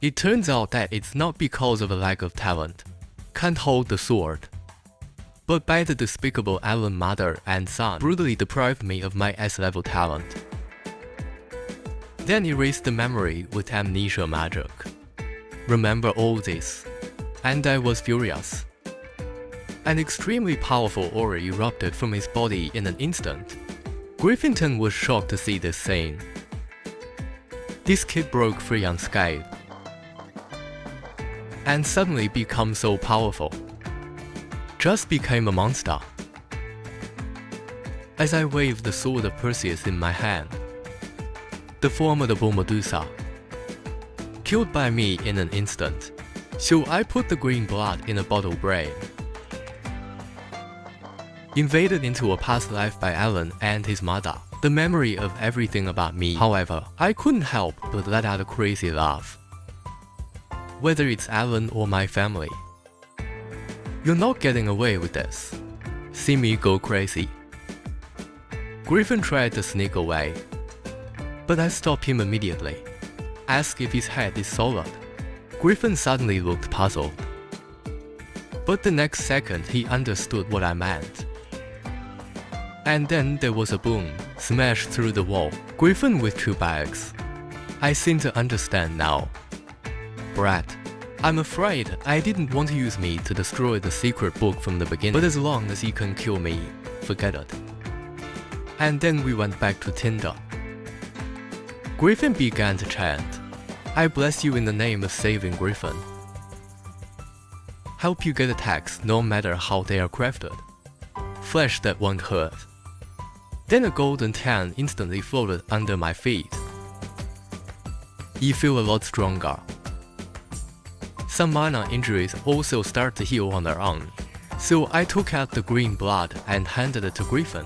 It turns out that it's not because of a lack of talent, can't hold the sword, but by the despicable Alan mother and son brutally deprived me of my S-level talent. Then erased the memory with amnesia magic. Remember all this, and I was furious. An extremely powerful aura erupted from his body in an instant. Griffinton was shocked to see this scene. This kid broke free unscathed, and suddenly become so powerful. Just became a monster. As I waved the sword of Perseus in my hand, the formidable Medusa, killed by me in an instant. So I put the green blood in a bottle brain. Invaded into a past life by Alan and his mother. The memory of everything about me, however, I couldn't help but let out a crazy laugh. Whether it's Alan or my family. You're not getting away with this. See me go crazy. Griffin tried to sneak away, but I stopped him immediately. Asked if his head is solid. Griffin suddenly looked puzzled. But the next second he understood what I meant. And then there was a boom, smashed through the wall. Griffin with 2 bags. I seem to understand now. Brad, I'm afraid I didn't want to use me to destroy the secret book from the beginning, but as long as you can kill me, forget it. And then we went back to Tinder. Griffin began to chant, I bless you in the name of saving Griffin. Help you get attacks no matter how they are crafted. Flesh that won't hurt. Then a golden tan instantly floated under my feet. You feel a lot stronger. Some minor injuries also start to heal on their own, so I took out the green blood and handed it to Griffin.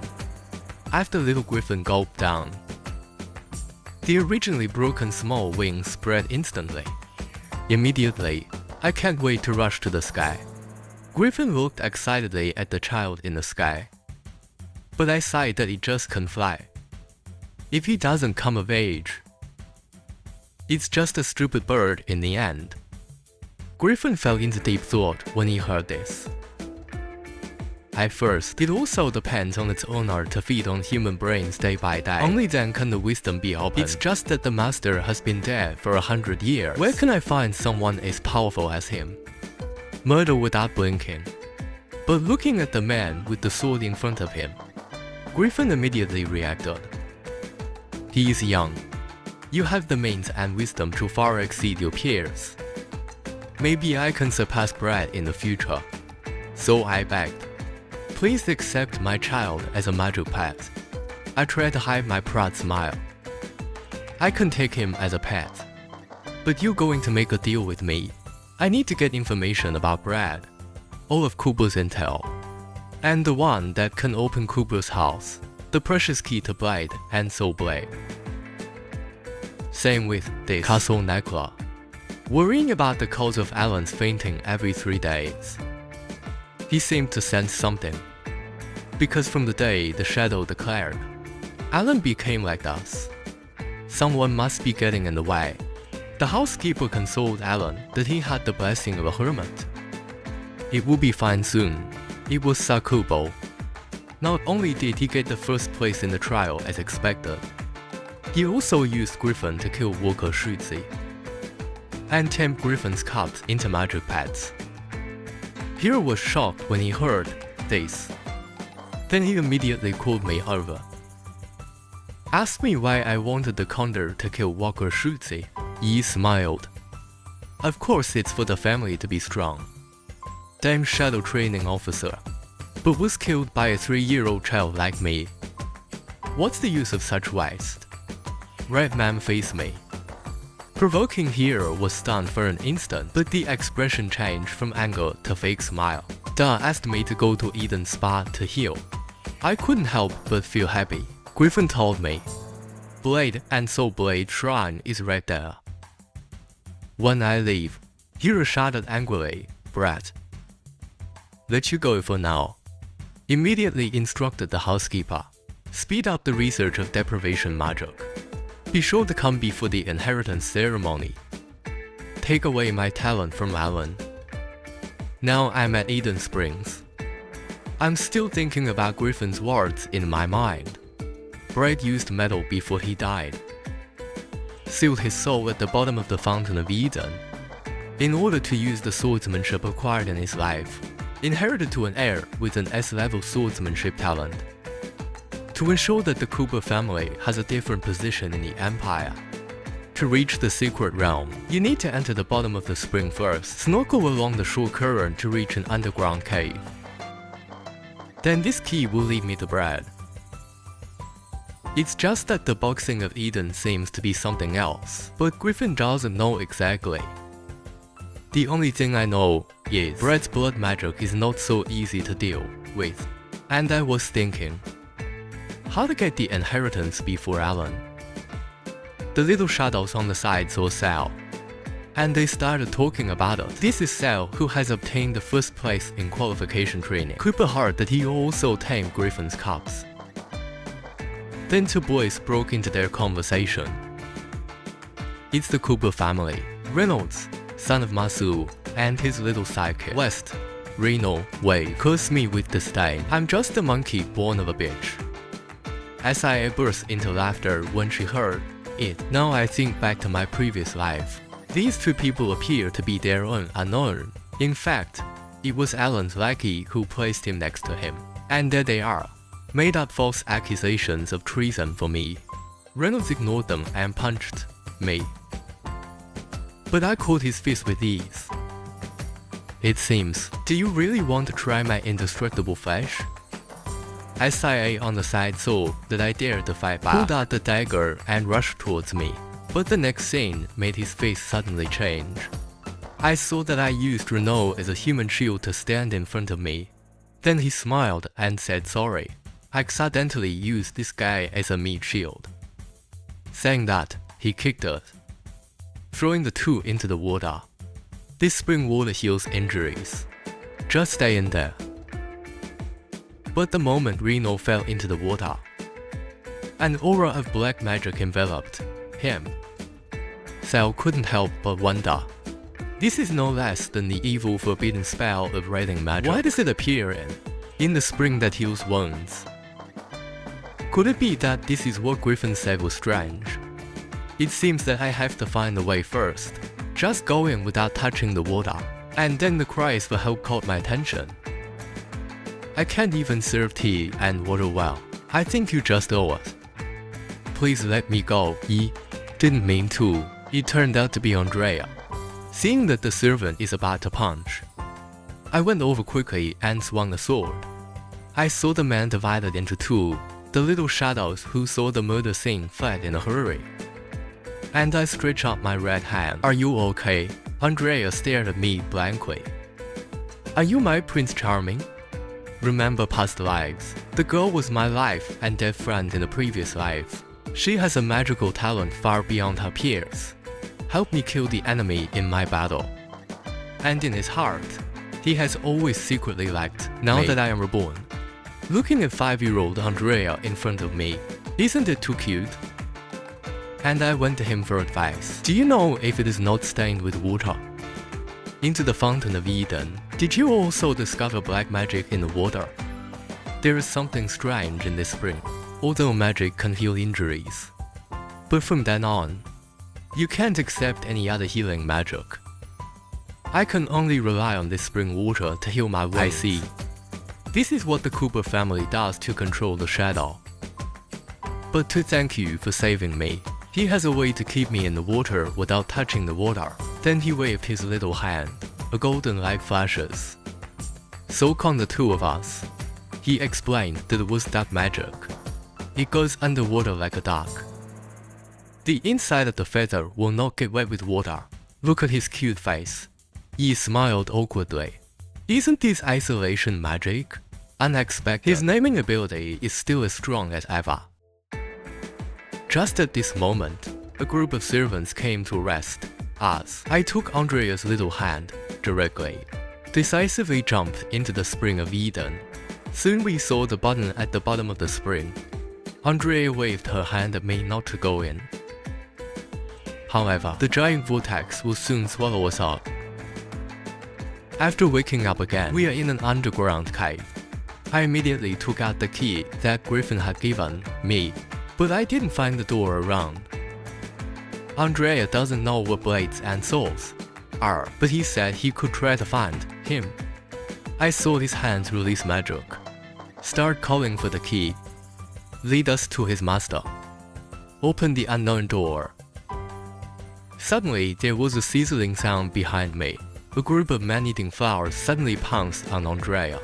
After little Griffin gulped down, the originally broken small wings spread instantly. Immediately, I can't wait to rush to the sky. Griffin looked excitedly at the child in the sky, but I sighed that he just can't fly. If he doesn't come of age, it's just a stupid bird in the end. Griffin fell into deep thought when he heard this. At first, it also depends on its owner to feed on human brains day by day. Only then can the wisdom be opened. It's just that the master has been dead for 100 years. Where can I find someone as powerful as him? Murder without blinking. But looking at the man with the sword in front of him, Griffin immediately reacted. He is young. You have the means and wisdom to far exceed your peers. Maybe I can surpass Brad in the future. So I begged. Please accept my child as a magic pet. I tried to hide my proud smile. I can take him as a pet. But you're going to make a deal with me. I need to get information about Brad, all of Cooper's intel, and the one that can open Cooper's house, the precious key to Blade and Soul Blade. Same with this castle necklace. Worrying about the cause of Alan's fainting every 3 days. He seemed to sense something, because from the day the shadow declared, Alan became like us. Someone must be getting in the way. The housekeeper consoled Alan that he had the blessing of a hermit. It would be fine soon. It was Sakubo. Not only did he get the first place in the trial as expected, he also used Griffin to kill Walker Shutzi and tempt Griffin's cubs into magic pets. Hero was shocked when he heard this. Then he immediately called me over. Asked me why I wanted the condor to kill Walker Shutzi. Yi smiled. Of course it's for the family to be strong. Damn shadow training officer. But was killed by a 3-year-old child like me. What's the use of such waste? Red man faced me. Provoking hero was stunned for an instant, but the expression changed from anger to fake smile. Da asked me to go to Eden Spa to heal. I couldn't help but feel happy. Griffin told me, Blade and Soul Blade Shrine is right there. When I leave, Hero shouted angrily, Brad. Let you go for now. Immediately instructed the housekeeper. Speed up the research of deprivation magic. Be sure to come before the inheritance ceremony. take away my talent from Alan. Now I'm at Eden Springs. I'm still thinking about Griffin's words in my mind. Brad used metal before he died, sealed his soul at the bottom of the Fountain of Eden, in order to use the swordsmanship acquired in his life, inherited to an heir with an S-level swordsmanship talent, to ensure that the Cooper family has a different position in the Empire. To reach the secret realm, you need to enter the bottom of the spring first, snorkel along the shore current to reach an underground cave. Then this key will lead me to Brad. It's just that the boxing of Eden seems to be something else, but Griffin doesn't know exactly. The only thing I know is Brad's blood magic is not so easy to deal with, and I was thinking, how to get the inheritance before Alan. The little shadows on the side saw Sal, and they started talking about it. This is Sal, who has obtained the first place in qualification training. Cooper heard that he also tamed Griffin's cubs. Then two boys broke into their conversation. It's the Cooper family. Reynolds, son of Masu, and his little sidekick, West, Reno, Wade, curse me with disdain. I'm just a monkey born of a bitch. Sia burst into laughter when she heard it. Now I think back to my previous life. These two people appear to be their own unknown. In fact, it was Alan's lackey who placed him next to him. And there they are, made up false accusations of treason for me. Reynolds ignored them and punched me, but I caught his fist with ease. It seems, do you really want to try my indestructible flesh? Sia on the side saw that I dared to fight back, pulled out the dagger and rushed towards me. But the next scene made his face suddenly change. I saw that I used Renault as a human shield to stand in front of me. Then he smiled and said sorry. I accidentally used this guy as a meat shield. Saying that, he kicked us, throwing the two into the water. This spring water heals injuries. Just stay in there. But the moment Reno fell into the water, an aura of black magic enveloped him. Sal couldn't help but wonder. This is no less than the evil forbidden spell of writing magic. Why does it appear in the spring that heals wounds? Could it be that this is what Griffin said was strange? It seems that I have to find a way first. Just go in without touching the water, and then the cries for help caught my attention. I can't even serve tea and water well. I think you just owe us. Please let me go. He didn't mean to. It turned out to be Andrea. Seeing that the servant is about to punch, I went over quickly and swung the sword. I saw the man divided into two, the little shadows who saw the murder scene fled in a hurry. And I stretched out my red hand. Are you okay? Andrea stared at me blankly. Are you my Prince Charming? Remember past lives. The girl was my life and dead friend in the previous life. She has a magical talent far beyond her peers. Help me kill the enemy in my battle. And in his heart, he has always secretly liked now that I am reborn. Looking at 5-year-old Andrea in front of me, isn't it too cute? And I went to him for advice. Do you know if it is not stained with water? Into the Fountain of Eden. Did you also discover black magic in the water? There is something strange in this spring, although magic can heal injuries. But from then on, you can't accept any other healing magic. I can only rely on this spring water to heal my wounds. I see. This is what the Cooper family does to control the shadow. But to thank you for saving me, he has a way to keep me in the water without touching the water. Then he waved his little hand. A golden light flashes. So can the two of us. He explained that it was dark magic. It goes underwater like a duck. The inside of the feather will not get wet with water. Look at his cute face. He smiled awkwardly. Isn't this isolation magic? Unexpected. His naming ability is still as strong as ever. Just at this moment, a group of servants came to arrest us. I took Andrea's little hand directly, decisively jumped into the spring of Eden. Soon we saw the button at the bottom of the spring. Andrea waved her hand at me not to go in. However, the giant vortex will soon swallow us up. After waking up again, we are in an underground cave. I immediately took out the key that Griffin had given me, but I didn't find the door around. Andrea doesn't know what blades and saws are, but he said he could try to find him. I saw his hands release magic, start calling for the key, lead us to his master, open the unknown door. Suddenly, there was a sizzling sound behind me. A group of man-eating flowers suddenly pounced on Andrea.